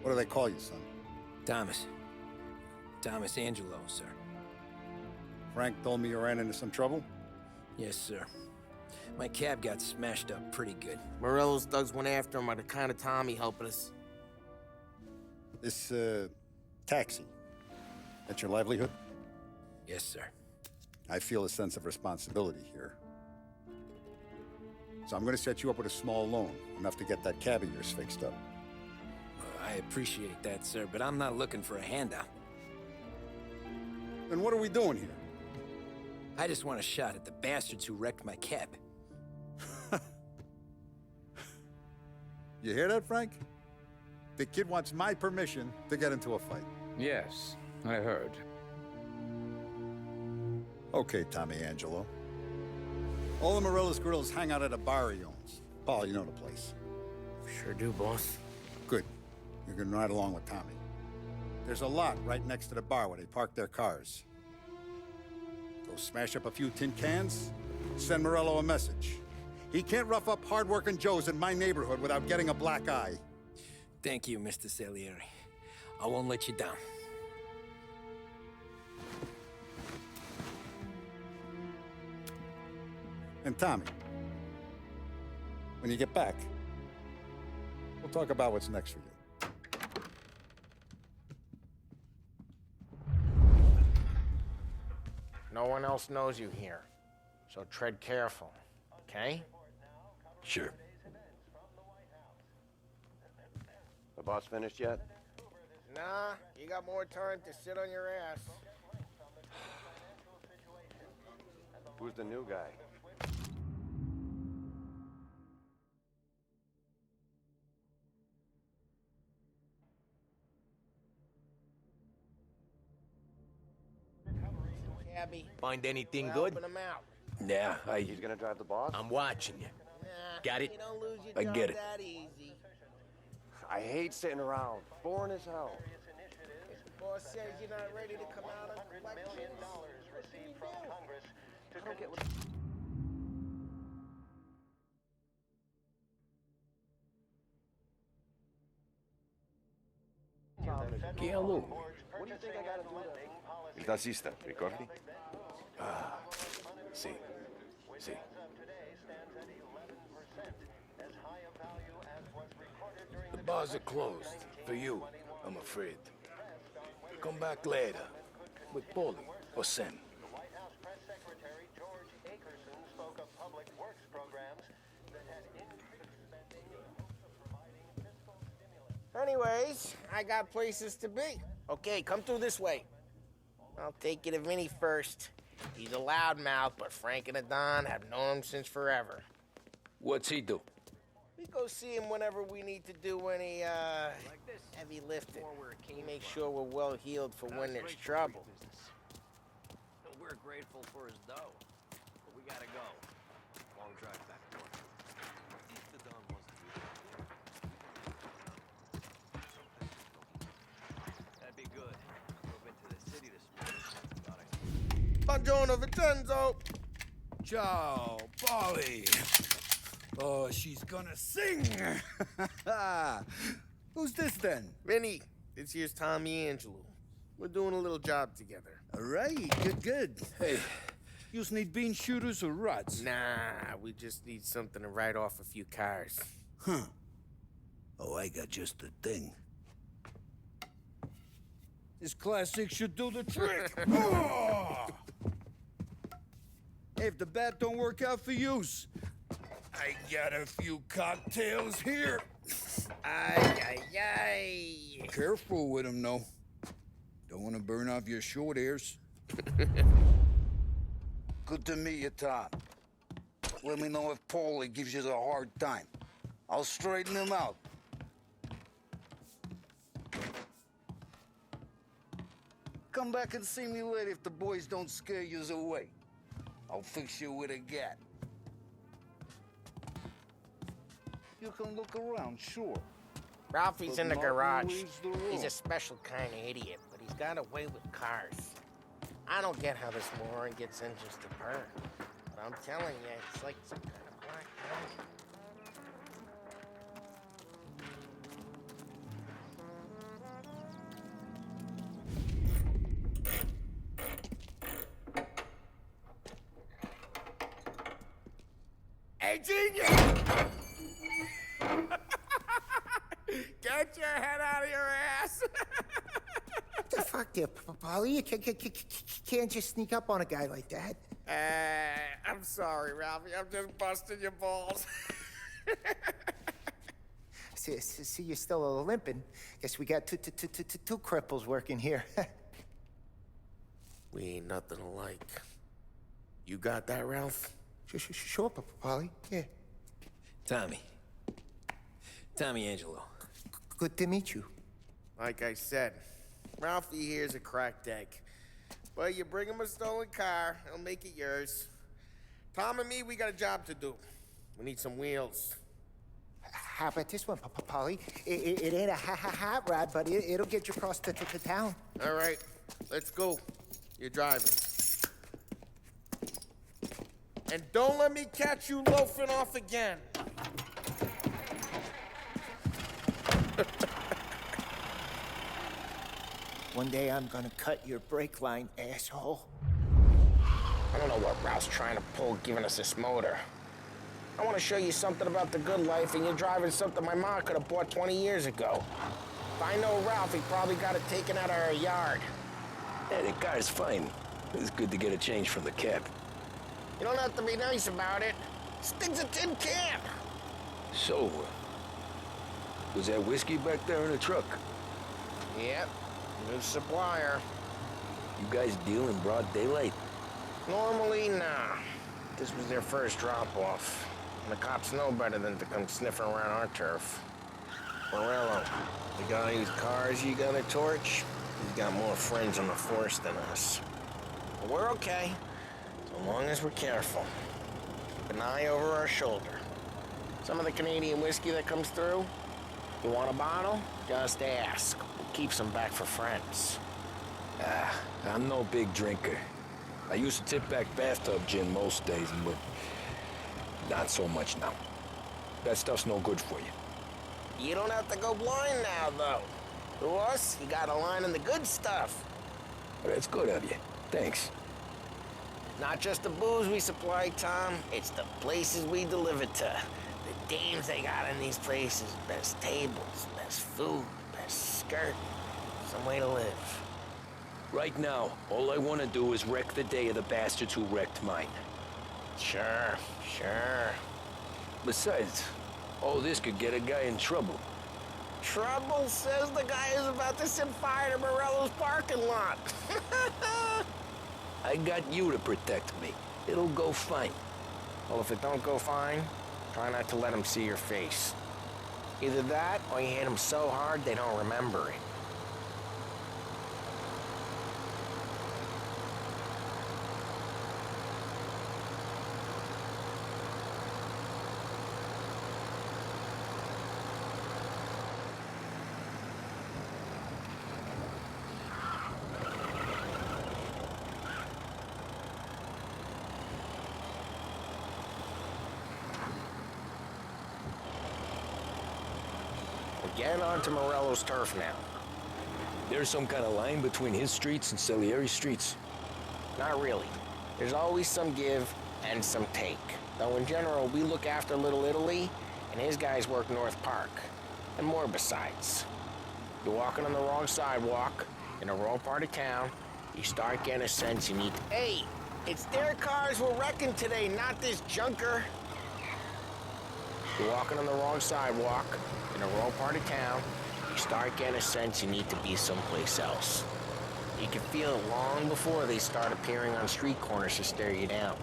What do they call you, son? Thomas. Thomas Angelo, sir. Frank told me you ran into some trouble? Yes, sir. My cab got smashed up pretty good. Morello's thugs went after him by the kind of Tommy helping us. This, taxi. That's your livelihood? Yes, sir. I feel a sense of responsibility here. So I'm gonna set you up with a small loan, enough to get that cab of yours fixed up. I appreciate that, sir, but I'm not looking for a handout. Then what are we doing here? I just want a shot at the bastards who wrecked my cab. You hear that, Frank? The kid wants my permission to get into a fight. Yes, I heard. Okay, Tommy Angelo. All the Morello's girls hang out at a bar he owns. Paul, you know the place. Sure do, boss. Good. You can ride along with Tommy. There's a lot right next to the bar where they park their cars. Go smash up a few tin cans, send Morello a message. He can't rough up hard-working Joes in my neighborhood without getting a black eye. Thank you, Mr. Salieri. I won't let you down. And Tommy, when you get back, we'll talk about what's next for you. No one else knows you here, so tread careful, okay? Sure. The boss finished yet? Nah, you got more time to sit on your ass. Who's the new guy? Cabby, Find anything we're good? helping him out. Yeah, He's gonna drive the boss? I'm watching you. Nah, Got it? You don't lose your I job get it. that easy. I hate sitting around. Boring as hell. If the boss says you're not ready to come out on collections, what can you do? I don't get what... Che è lui? What do you think I gotta do to... Il tassista, ricordi? Sì. Sì. The bars are closed. For you, I'm afraid. Come back later. With Paulie or Sam. Anyways, I got places to be. Okay, come through this way. I'll take you to Vinny first. He's a loudmouth, but Frank and the Don have known him since forever. What's he do? We go see him whenever we need to do any, heavy lifting. He makes sure we're well healed for when there's trouble. We're grateful for his dough, but we gotta go. Long drive back north. If the Don wants to be that'd be good. Drove into the city this morning. Buongiorno, Vincenzo! Ciao, Polly. Oh, she's gonna sing. Who's this then? Vinny, this here's Tommy Angelo. We're doing a little job together. All right, good. Hey, you need bean shooters or rods? Nah, we just need something to write off a few cars. Huh. Oh, I got just the thing. This classic should do the trick. Oh! Hey, if the bat don't work out for use, I got a few cocktails here. Ay, ay, ay. Careful with them, though. Don't want to burn off your short hairs. Good to meet you, Tom. Let me know if Paulie gives you a hard time. I'll straighten him out. Come back and see me later if the boys don't scare you away. I'll fix you with a gat. You can look around, sure. Ralphie's in the But garage. not always the rule. He's a special kind of idiot, but he's got a way with cars. I don't get how this moron gets engines to burn. But I'm telling you, it's like some kind of black magic. genius! Get your head out of your ass! What the fuck there, Polly? You can't just sneak up on a guy like that. I'm sorry, Ralphie. I'm just busting your balls. See, you're still limping. Guess we got two cripples working here. We ain't nothing alike. You got that, Ralph? Sure, Polly. Yeah. Tommy Angelo. Good to meet you. Like I said, Ralphie here's a cracked egg. But you bring him a stolen car, he'll make it yours. Tom and me, we got a job to do. We need some wheels. How about this one, Polly? It ain't a hot rod, but it'll get you across to town. All right, let's go. You're driving. And don't let me catch you loafing off again. One day I'm gonna cut your brake line, asshole. I don't know what Ralph's trying to pull giving us this motor. I want to show you something about the good life, and you're driving something my mom could have bought 20 years ago. If I know Ralph, he probably got it taken out of our yard. Yeah, the car's fine. It's good to get a change from the cab. You don't have to be nice about it. This thing's a tin can. So, was that whiskey back there in the truck? Yep, new supplier. You guys deal in broad daylight? Normally, nah. This was their first drop-off. And the cops know better than to come sniffing around our turf. Morello, the guy whose cars you got a torch, he's got more friends on the force than us. But we're okay, so long as we're careful. Keep an eye over our shoulder. Some of the Canadian whiskey that comes through, you want a bottle? Just ask. We'll keep some back for friends. I'm no big drinker. I used to tip back bathtub gin most days, but not so much now. That stuff's no good for you. You don't have to go blind now, though. To us, you got a line in the good stuff. Well, that's good of you. Thanks. Not just the booze we supply, Tom. It's the places we deliver to. The dames they got in these places. Best tables, best food, best skirt. Some way to live. Right now, all I want to do is wreck the day of the bastards who wrecked mine. Sure. Besides, all this could get a guy in trouble. Trouble says the guy is about to set fire to Morello's parking lot. I got you to protect me. It'll go fine. Well, if it don't go fine, try not to let them see your face. Either that, or you hit them so hard they don't remember it. We're getting onto Morello's turf now. There's some kind of line between his streets and Salieri streets. Not really. There's always some give and some take. Though in general, we look after Little Italy, and his guys work North Park. And more besides. You're walking on the wrong sidewalk, in the wrong part of town, you start getting a sense you need to... Hey! It's their cars we're wrecking today, not this junker! You're walking on the wrong sidewalk, in the wrong part of town, you start getting a sense you need to be someplace else. You can feel it long before they start appearing on street corners to stare you down.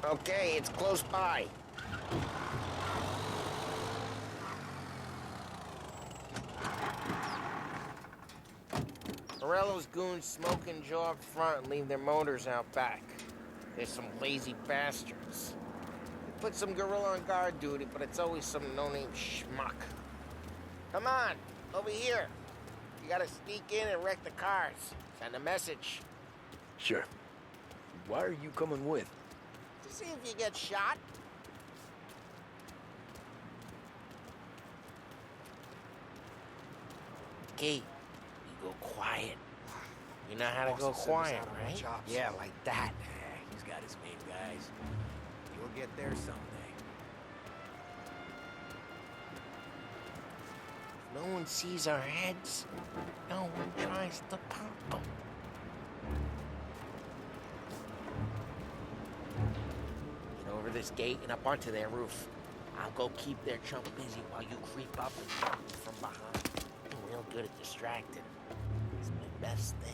Okay, it's close by. Morello's goons smoke and jaw up front and leave their motors out back. They're some lazy bastards. We put some gorilla on guard duty, but it's always some no-name schmuck. Come on, over here. You gotta sneak in and wreck the cars. Send a message. Sure. Why are you coming with? To see if you get shot. Okay, you go quiet. You know how to go quiet, right? Yeah, like that. He's got his main guys. You'll get there someday. No one sees our heads. No one tries to pop them. Get over this gate and up onto their roof. I'll go keep their chump busy while you creep up and pop them from behind. I'm real good at distracting. It's my best thing.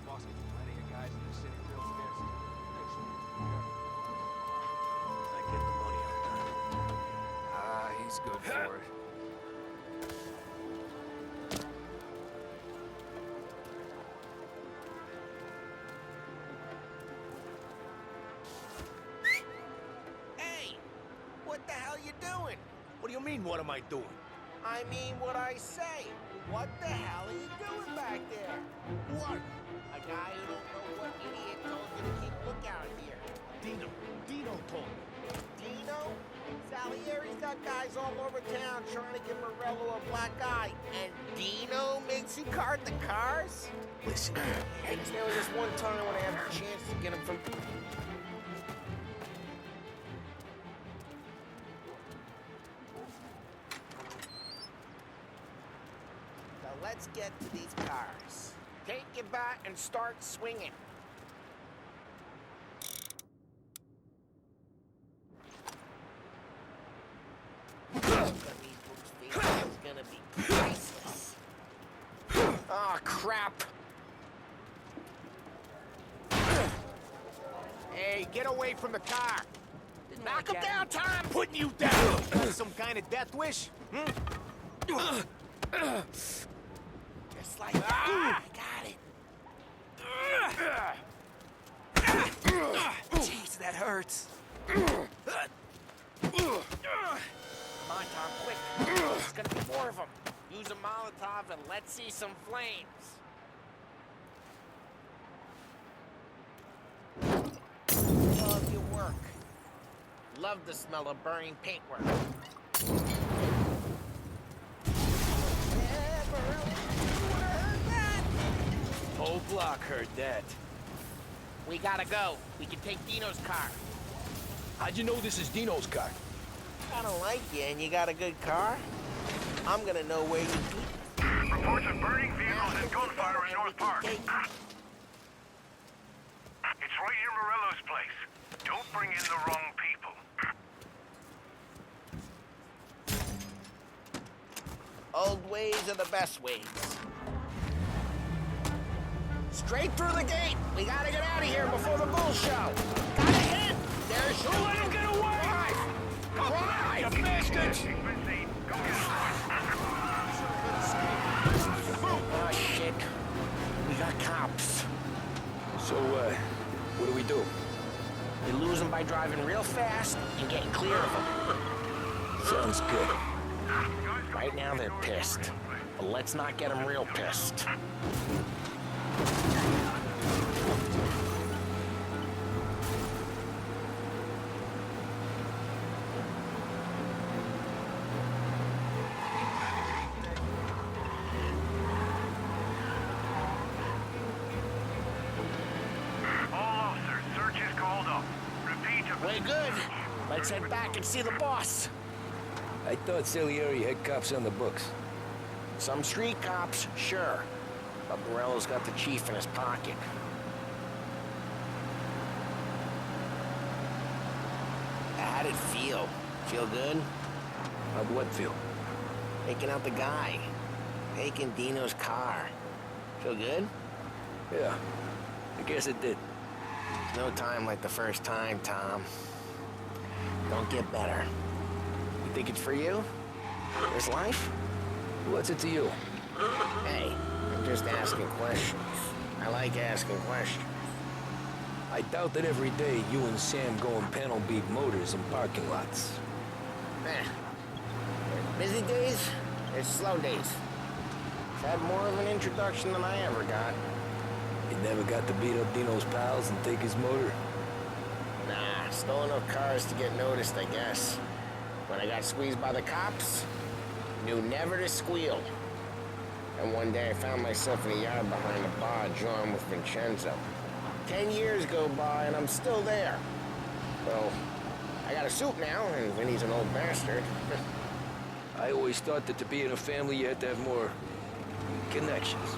Boss gets plenty of guys in the city real scarce. I get the money on time. He's good for it. Hey! What the hell you doing? What do you mean, what am I doing? I mean what I say. What the hell are you doing back there? What? A guy who don't know what idiot told you to keep lookout here. Dino told me. Dino? Salieri's got guys all over town trying to give Morello a black eye. And Dino makes you cart the cars? Listen, There was this one time when I had a chance to get him from... So let's get to these cars. Take your bat and start swinging. These is gonna be priceless. Oh, crap. hey, get away from the car. Knock him down, Tom! Putting you down. Some kind of death wish? Just like that. Got it. Jeez, that hurts. Come on, Tom, quick. There's gonna be more of them. Use a Molotov and let's see some flames. Love your work. Love the smell of burning paintwork. Whole block heard that. We gotta go. We can take Dino's car. How'd you know this is Dino's car? I don't like you and you got a good car. I'm gonna know where you keep it. Reports of burning vehicles and gunfire in North Park. It's right near Morello's place. Don't bring in the wrong people. Old ways are the best ways. Straight through the gate. We gotta get out of here before the bull show. Gotta hit. There's your... Don't let him get away! Drive! You bastards! He's been seen. Go get him. Oh, shit. We got cops. So, what do we do? We lose them by driving real fast and getting clear of them. Sounds good. Right now they're pissed. But let's not get them real pissed. We're good. Let's head back and see the boss. I thought Salieri had cops on the books. Some street cops, sure. But Morello's got the chief in his pocket. How'd it feel? Feel good? How'd what feel? Taking out the guy. Taking Dino's car. Feel good? Yeah, I guess it did. No time like the first time, Tom. Don't get better. You think it's for you? This life? What's it to you? Hey, I'm just asking questions. I like asking questions. I doubt that every day you and Sam go and panel beat motors in parking lots. There's busy days, there's slow days. I've had more of an introduction than I ever got. You never got to beat up Dino's pals and take his motor? Nah, stole enough cars to get noticed, I guess. When I got squeezed by the cops, knew never to squeal. And one day I found myself in a yard behind a bar drawing with Vincenzo. 10 years go by and I'm still there. Well, I got a suit now, and Vinny's an old bastard. I always thought that to be in a family you had to have more connections.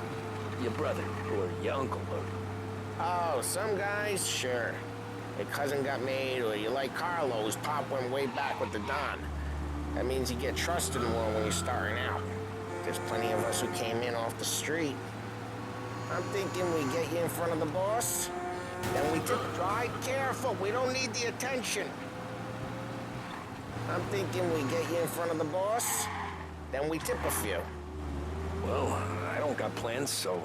Your brother, or your uncle, or... Oh, some guys, sure. Your cousin got made, or you like Carlos, Pop went way back with the Don. That means you get trusted more when you're starting out. There's plenty of us who came in off the street. I'm thinking we get you in front of the boss, then we tip. Drive careful, we don't need the attention. I'm thinking we get you in front of the boss, then we tip a few. Well, I don't got plans, so...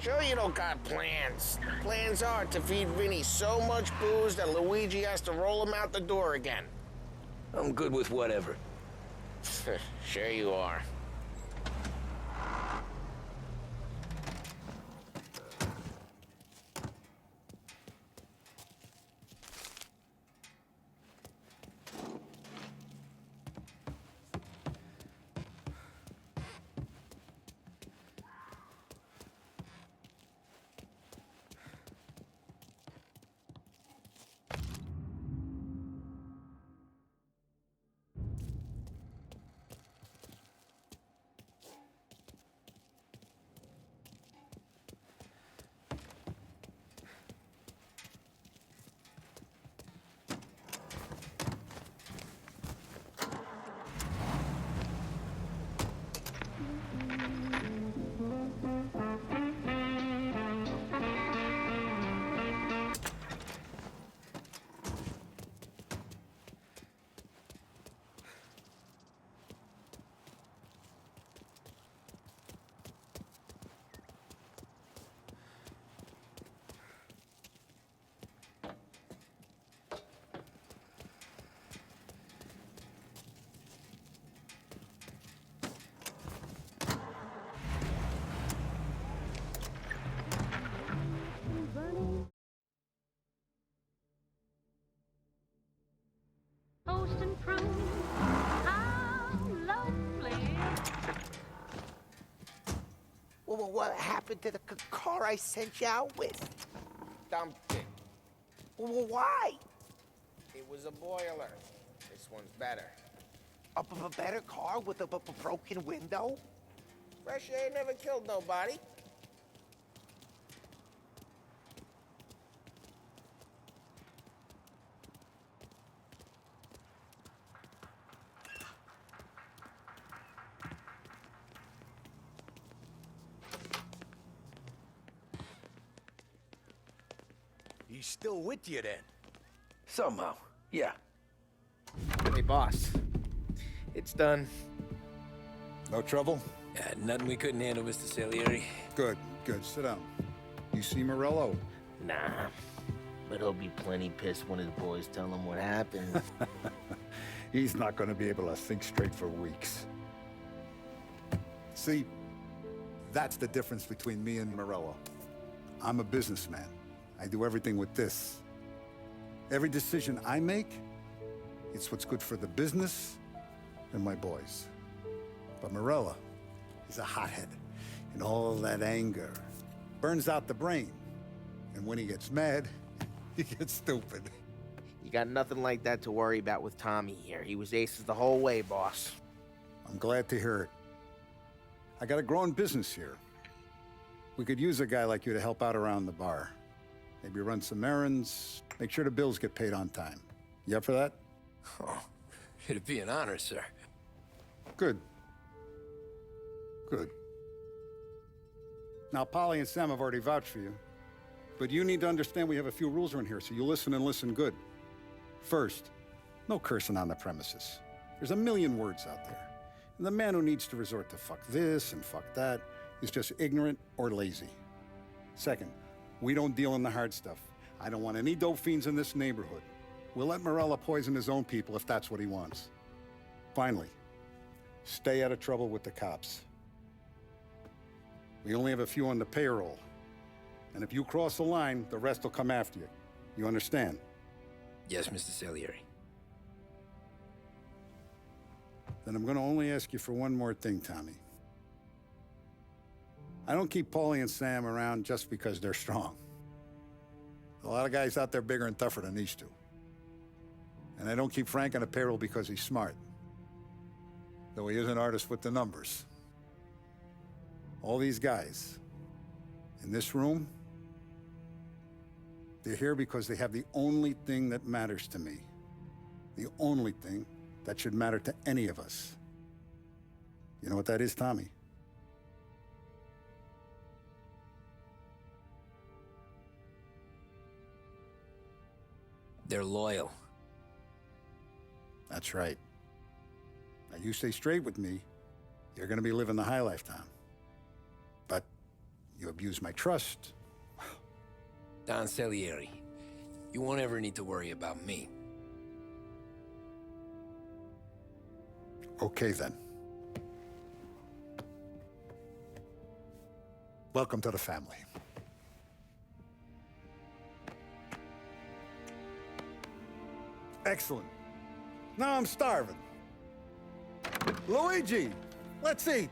Sure you don't got plans. Plans are to feed Vinny so much booze that Luigi has to roll him out the door again. I'm good with whatever. Sure you are. Coasting through, how lovely. Well, what happened to the car I sent you out with? Dumped it. Well, why? It was a boiler. This one's better. A better car with a broken window? Fresh air never killed nobody. He's still with you then? Somehow, yeah. Hey, boss. It's done. No trouble? Nothing we couldn't handle, Mr. Salieri. Good, good. Sit down. You see Morello? Nah. But he'll be plenty pissed when his boys tell him what happened. He's not going to be able to think straight for weeks. See, that's the difference between me and Morello. I'm a businessman. I do everything with this. Every decision I make, it's what's good for the business and my boys. But Morello is a hothead, and all that anger burns out the brain. And when he gets mad, he gets stupid. You got nothing like that to worry about with Tommy here. He was aces the whole way, boss. I'm glad to hear it. I got a growing business here. We could use a guy like you to help out around the bar. Maybe run some errands, make sure the bills get paid on time. You up for that? Oh, it'd be an honor, sir. Good. Good. Now, Polly and Sam have already vouched for you. But you need to understand we have a few rules around here, so you listen and listen good. First, no cursing on the premises. There's a million words out there. And the man who needs to resort to fuck this and fuck that is just ignorant or lazy. Second, we don't deal in the hard stuff. I don't want any dope fiends in this neighborhood. We'll let Morello poison his own people if that's what he wants. Finally, stay out of trouble with the cops. We only have a few on the payroll. And if you cross the line, the rest will come after you. You understand? Yes, Mr. Salieri. Then I'm going to only ask you for one more thing, Tommy. I don't keep Paulie and Sam around just because they're strong. A lot of guys out there bigger and tougher than these two. And I don't keep Frank on the payroll because he's smart. Though he is an artist with the numbers. All these guys in this room, they're here because they have the only thing that matters to me. The only thing that should matter to any of us. You know what that is, Tommy? They're loyal. That's right. Now, you stay straight with me, you're gonna be living the high life, Tom. But you abuse my trust. Don Salieri, you won't ever need to worry about me. Okay, then. Welcome to the family. Excellent. Now I'm starving. Luigi, let's eat.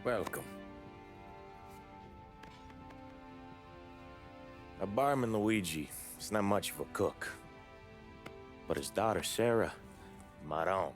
Welcome. A barman Luigi is not much of a cook. But his daughter Sarah, Maron.